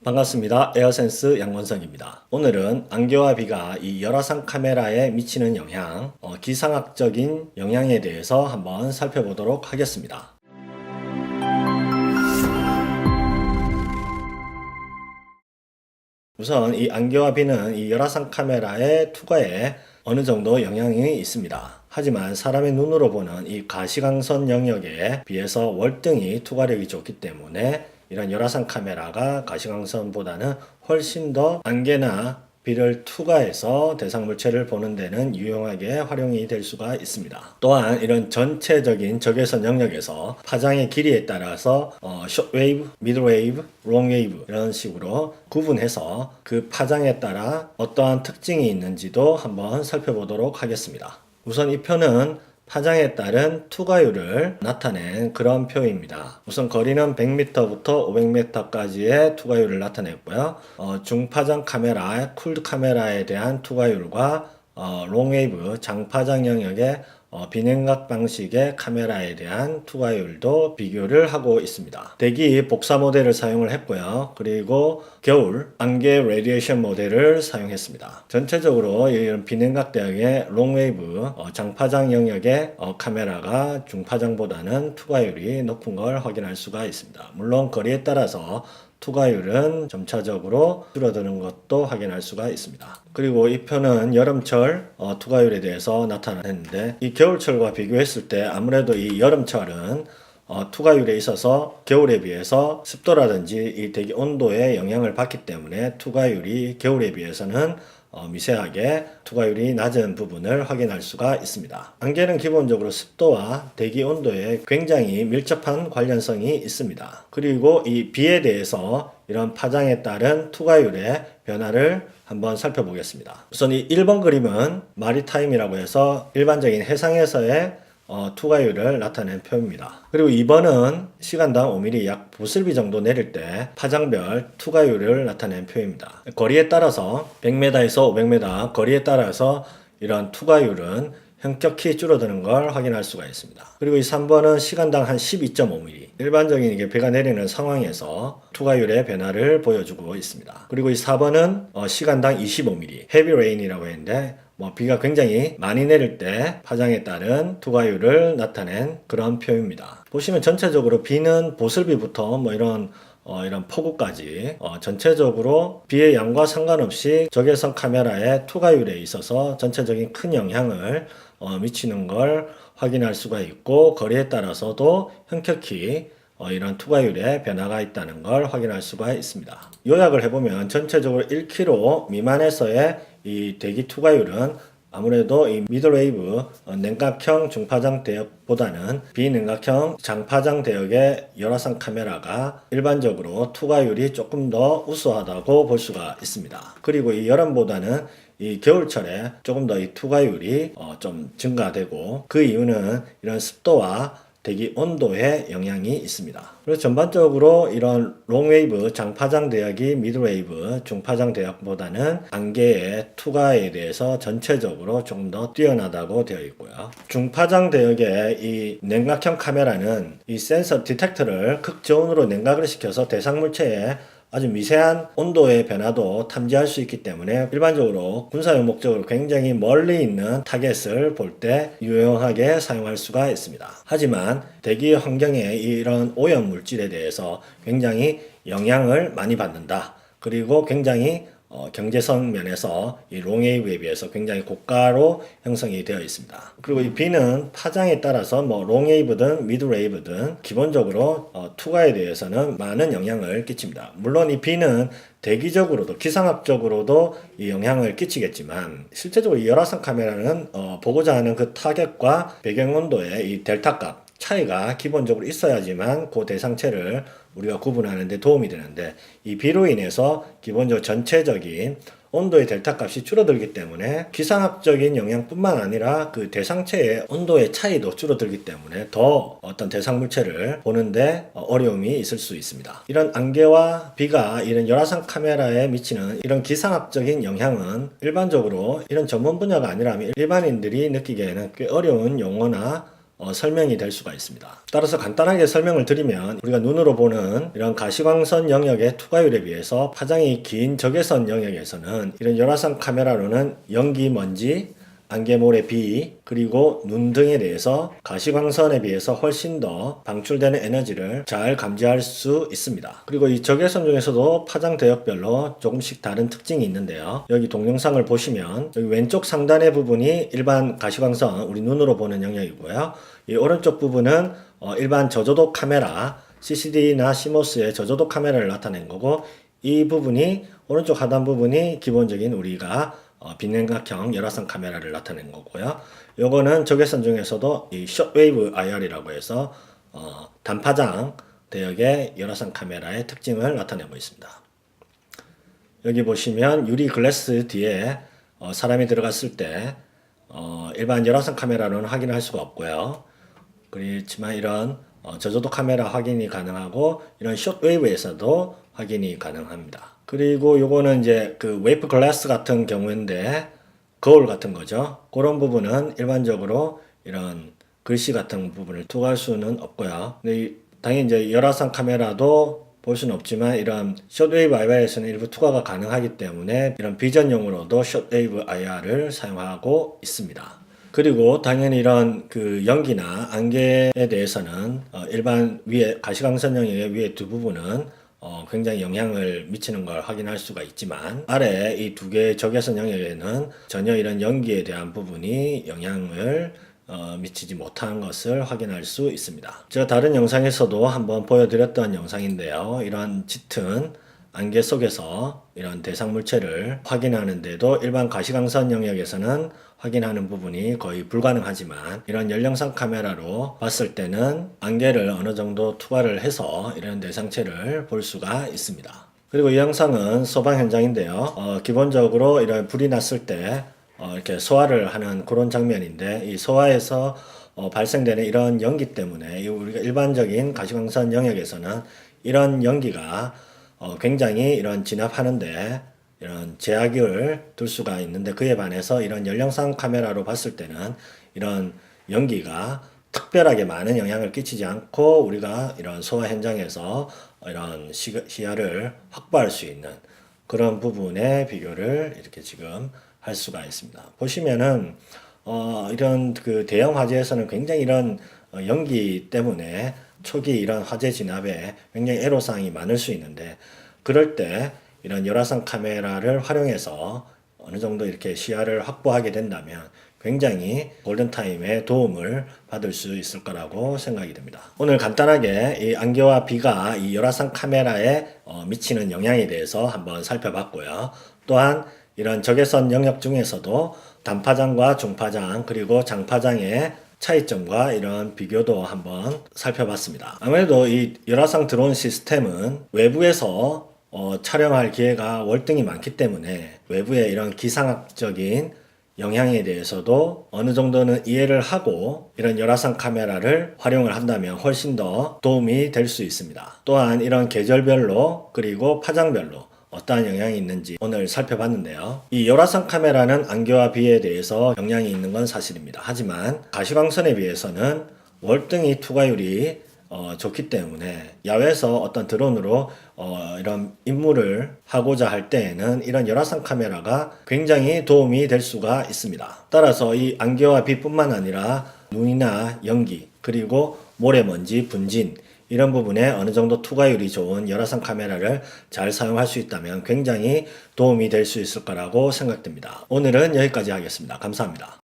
반갑습니다. 에어센스 양원석입니다. 오늘은 안개와 비가 이 열화상 카메라에 미치는 영향, 기상학적인 영향에 대해서 한번 살펴보도록 하겠습니다. 우선 이 안개와 비는 이 열화상 카메라의 투과에 어느 정도 영향이 있습니다. 하지만 사람의 눈으로 보는 이 가시광선 영역에 비해서 월등히 투과력이 좋기 때문에 이런 열화상 카메라가 가시광선보다는 훨씬 더 안개나 비를 투과해서 대상물체를 보는 데는 유용하게 활용이 될 수가 있습니다. 또한 이런 전체적인 적외선 영역에서 파장의 길이에 따라서 숏웨이브, 미드웨이브, 롱웨이브 이런 식으로 구분해서 그 파장에 따라 어떠한 특징이 있는지도 한번 살펴보도록 하겠습니다. 우선 이 표는 파장에 따른 투과율을 나타낸 그런 표입니다. 우선 거리는 100m부터 500m까지의 투과율을 나타냈고요. 중파장 카메라, 쿨드 카메라에 대한 투과율과 롱웨이브, 장파장 영역의 비냉각 방식의 카메라에 대한 투과율도 비교를 하고 있습니다. 대기 복사 모델을 사용을 했고요. 그리고 겨울 안개 레디에이션 모델을 사용했습니다. 전체적으로 이런 비냉각 대역의 롱웨이브 장파장 영역의 카메라가 중파장보다는 투과율이 높은 걸 확인할 수가 있습니다. 물론 거리에 따라서 투과율은 점차적으로 줄어드는 것도 확인할 수가 있습니다. 그리고 이 표는 여름철 투과율에 대해서 나타냈는데 이 겨울철과 비교했을 때 아무래도 이 여름철은 투과율에 있어서 겨울에 비해서 습도라든지 이 대기 온도에 영향을 받기 때문에 투과율이 겨울에 비해서는 미세하게 투과율이 낮은 부분을 확인할 수가 있습니다. 안개는 기본적으로 습도와 대기 온도에 굉장히 밀접한 관련성이 있습니다. 그리고 이 비에 대해서 이런 파장에 따른 투과율의 변화를 한번 살펴보겠습니다. 우선 이 1번 그림은 마리타임이라고 해서 일반적인 해상에서의 투과율을 나타낸 표입니다. 그리고 2번은 시간당 5mm 약 보슬비 정도 내릴 때 파장별 투과율을 나타낸 표입니다. 거리에 따라서 100m에서 500m 거리에 따라서 이런 투과율은 현격히 줄어드는 걸 확인할 수가 있습니다. 그리고 이 3번은 시간당 한 12.5mm 일반적인 이게 비가 내리는 상황에서 투과율의 변화를 보여주고 있습니다. 그리고 이 4번은 시간당 25mm 헤비 레인이라고 했는데 비가 굉장히 많이 내릴 때 파장에 따른 투과율을 나타낸 그런 표입니다. 보시면 전체적으로 비는 보슬비부터 이런 폭우까지 전체적으로 비의 양과 상관없이 적외선 카메라의 투과율에 있어서 전체적인 큰 영향을 미치는 걸 확인할 수가 있고 거리에 따라서도 현격히 이런 투과율의 변화가 있다는 걸 확인할 수가 있습니다. 요약을 해보면 전체적으로 1km 미만에서의 이 대기 투과율은 아무래도 이 미들웨이브 냉각형 중파장 대역보다는 비냉각형 장파장 대역의 열화상 카메라가 일반적으로 투과율이 조금 더 우수하다고 볼 수가 있습니다. 그리고 이 여름보다는 이 겨울철에 조금 더 이 투과율이 좀 증가되고 그 이유는 이런 습도와 대기 온도에 영향이 있습니다. 그리고 전반적으로 이런 롱웨이브 장파장 대역이 미드웨이브 중파장 대역보다는 안개의 투과에 대해서 전체적으로 조금 더 뛰어나다고 되어 있고요. 중파장 대역의 이 냉각형 카메라는 이 센서 디텍터를 극저온으로 냉각을 시켜서 대상물체에 아주 미세한 온도의 변화도 탐지할 수 있기 때문에 일반적으로 군사용 목적으로 굉장히 멀리 있는 타겟을 볼 때 유용하게 사용할 수가 있습니다. 하지만 대기 환경의 이런 오염 물질에 대해서 굉장히 영향을 많이 받는다. 그리고 굉장히 경제성 면에서 이 롱웨이브에 비해서 굉장히 고가로 형성이 되어 있습니다. 그리고 이 비는 파장에 따라서 롱웨이브든 미드웨이브든 기본적으로 투과에 대해서는 많은 영향을 끼칩니다. 물론 이 비는 대기적으로도 기상학적으로도 이 영향을 끼치겠지만 실제적으로 이 열화상 카메라는 보고자 하는 그 타겟과 배경 온도의 이 델타 값 차이가 기본적으로 있어야지만 그 대상체를 우리가 구분하는 데 도움이 되는데 이 비로 인해서 기본적으로 전체적인 온도의 델타 값이 줄어들기 때문에 기상학적인 영향뿐만 아니라 그 대상체의 온도의 차이도 줄어들기 때문에 더 어떤 대상 물체를 보는데 어려움이 있을 수 있습니다. 이런 안개와 비가 이런 열화상 카메라에 미치는 이런 기상학적인 영향은 일반적으로 이런 전문 분야가 아니라면 일반인들이 느끼기에는 꽤 어려운 용어나 설명이 될 수가 있습니다. 따라서 간단하게 설명을 드리면 우리가 눈으로 보는 이런 가시광선 영역의 투과율에 비해서 파장이 긴 적외선 영역에서는 이런 열화상 카메라로는 연기, 먼지, 안개모래, 비, 그리고 눈 등에 대해서 가시광선에 비해서 훨씬 더 방출되는 에너지를 잘 감지할 수 있습니다. 그리고 이 적외선 중에서도 파장 대역별로 조금씩 다른 특징이 있는데요. 여기 동영상을 보시면 여기 왼쪽 상단의 부분이 일반 가시광선, 우리 눈으로 보는 영역이고요. 이 오른쪽 부분은 일반 저조도 카메라, CCD나 CMOS의 저조도 카메라를 나타낸 거고, 이 부분이 오른쪽 하단 부분이 기본적인 우리가 빈냉각형 열화상 카메라를 나타낸 거고요. 요거는 적외선 중에서도 이 숏웨이브 IR이라고 해서 단파장 대역의 열화상 카메라의 특징을 나타내고 있습니다. 여기 보시면 유리 글래스 뒤에 사람이 들어갔을 때 일반 열화상 카메라로는 확인할 수가 없고요. 그렇지만 이런 저조도 카메라 확인이 가능하고 이런 숏웨이브에서도 확인이 가능합니다. 그리고 요거는 이제 그 웨이프 글라스 같은 경우인데 거울 같은 거죠. 그런 부분은 일반적으로 이런 글씨 같은 부분을 투과할 수는 없고요. 근데 당연히 이제 열화상 카메라도 볼 수는 없지만 이런 숏웨이브 IR에서는 일부 투과가 가능하기 때문에 이런 비전용으로도 숏웨이브 IR을 사용하고 있습니다. 그리고 당연히 이런 그 연기나 안개에 대해서는 일반 위에 가시광선 영역의 위에 두 부분은 굉장히 영향을 미치는 걸 확인할 수가 있지만 아래 이 두 개의 적외선 영역에는 전혀 이런 연기에 대한 부분이 영향을 미치지 못한 것을 확인할 수 있습니다. 제가 다른 영상에서도 한번 보여드렸던 영상인데요. 이런 짙은 안개 속에서 이런 대상 물체를 확인하는데도 일반 가시광선 영역에서는 확인하는 부분이 거의 불가능하지만 이런 열영상 카메라로 봤을 때는 안개를 어느 정도 투과를 해서 이런 대상체를 볼 수가 있습니다. 그리고 이 영상은 소방 현장인데요. 기본적으로 이런 불이 났을 때 이렇게 소화를 하는 그런 장면인데 이 소화에서 발생되는 이런 연기 때문에 우리가 일반적인 가시광선 영역에서는 이런 연기가 굉장히 이런 진압하는데 이런 제약을 둘 수가 있는데 그에 반해서 이런 열영상 카메라로 봤을 때는 이런 연기가 특별하게 많은 영향을 끼치지 않고 우리가 이런 소화 현장에서 이런 시야를 확보할 수 있는 그런 부분의 비교를 이렇게 지금 할 수가 있습니다. 보시면은 이런 그 대형 화재에서는 굉장히 이런 연기 때문에 초기 이런 화재 진압에 굉장히 애로사항이 많을 수 있는데 그럴 때 이런 열화상 카메라를 활용해서 어느 정도 이렇게 시야를 확보하게 된다면 굉장히 골든타임에 도움을 받을 수 있을 거라고 생각이 됩니다. 오늘 간단하게 이 안개와 비가 이 열화상 카메라에 미치는 영향에 대해서 한번 살펴봤고요. 또한 이런 적외선 영역 중에서도 단파장과 중파장 그리고 장파장의 차이점과 이런 비교도 한번 살펴봤습니다. 아무래도 이 열화상 드론 시스템은 외부에서 촬영할 기회가 월등히 많기 때문에 외부의 이런 기상학적인 영향에 대해서도 어느 정도는 이해를 하고 이런 열화상 카메라를 활용을 한다면 훨씬 더 도움이 될 수 있습니다. 또한 이런 계절별로 그리고 파장별로 어떠한 영향이 있는지 오늘 살펴봤는데요. 이 열화상 카메라는 안개와 비에 대해서 영향이 있는 건 사실입니다. 하지만 가시광선에 비해서는 월등히 투과율이 좋기 때문에 야외에서 어떤 드론으로 이런 임무를 하고자 할 때에는 이런 열화상 카메라가 굉장히 도움이 될 수가 있습니다. 따라서 이 안개와 비뿐만 아니라 눈이나 연기 그리고 모래먼지, 분진 이런 부분에 어느 정도 투과율이 좋은 열화상 카메라를 잘 사용할 수 있다면 굉장히 도움이 될 수 있을 거라고 생각됩니다. 오늘은 여기까지 하겠습니다. 감사합니다.